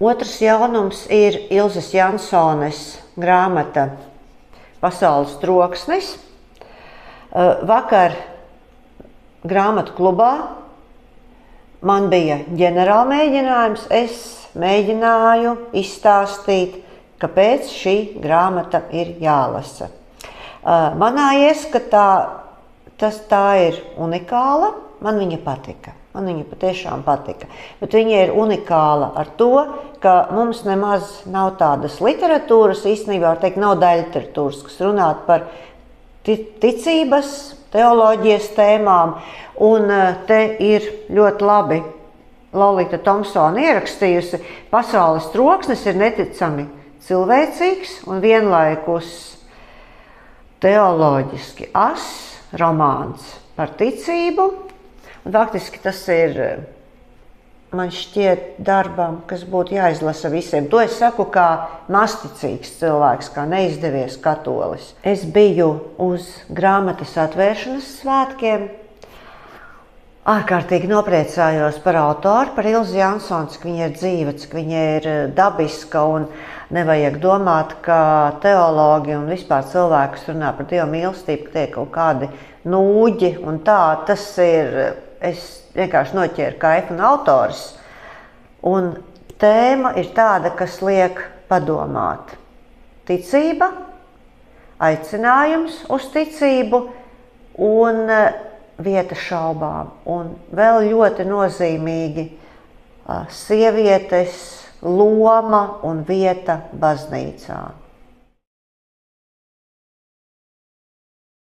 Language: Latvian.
Otrs jaunums ir Ilzes Jansones grāmata Pasaules troksnis. Vakar grāmatu klubā man bija ģenerāla mēģinājums. Es mēģināju izstāstīt, kāpēc šī grāmata ir jālasa. Manā ieskatā tā ir unikāla. Man viņa patika. Man viņa patiešām patika. Bet viņa ir unikāla ar to, ka mums nemaz nav tādas literatūras, īstenībā var teikt, nav daļliteratūras, kas runātu par ticības, teoloģijas tēmām. Un te ir ļoti labi Lolita Thompsone ierakstījusi, Pasaules troksnis ir neticami cilvēcīgs un vienlaikus teoloģiski romāns par ticību. Un faktiski tas ir, man šķiet, darbam, kas būtu jāizlasa visiem. To es saku kā masticīgs cilvēks, kā neizdevies katolis. Es biju uz grāmatas atvēršanas svētkiem. Ārkārtīgi nopriecājos par autoru, par Ilzi Jansoni, cik viņa ir dzīva, cik viņa ir dabiska, un nevajag domāt, ka teologi un vispār cilvēki, kas runā par Dieva mīlestību, ka tie ir kaut kādi nūģi un tā. Tas ir, es vienkārši noķēru kaifu un autors. Un tēma ir tāda, kas liek padomāt. Ticība, aicinājums uz ticību un vieta šaubām. Un vēl ļoti nozīmīgi sievietes loma un vieta baznīcā.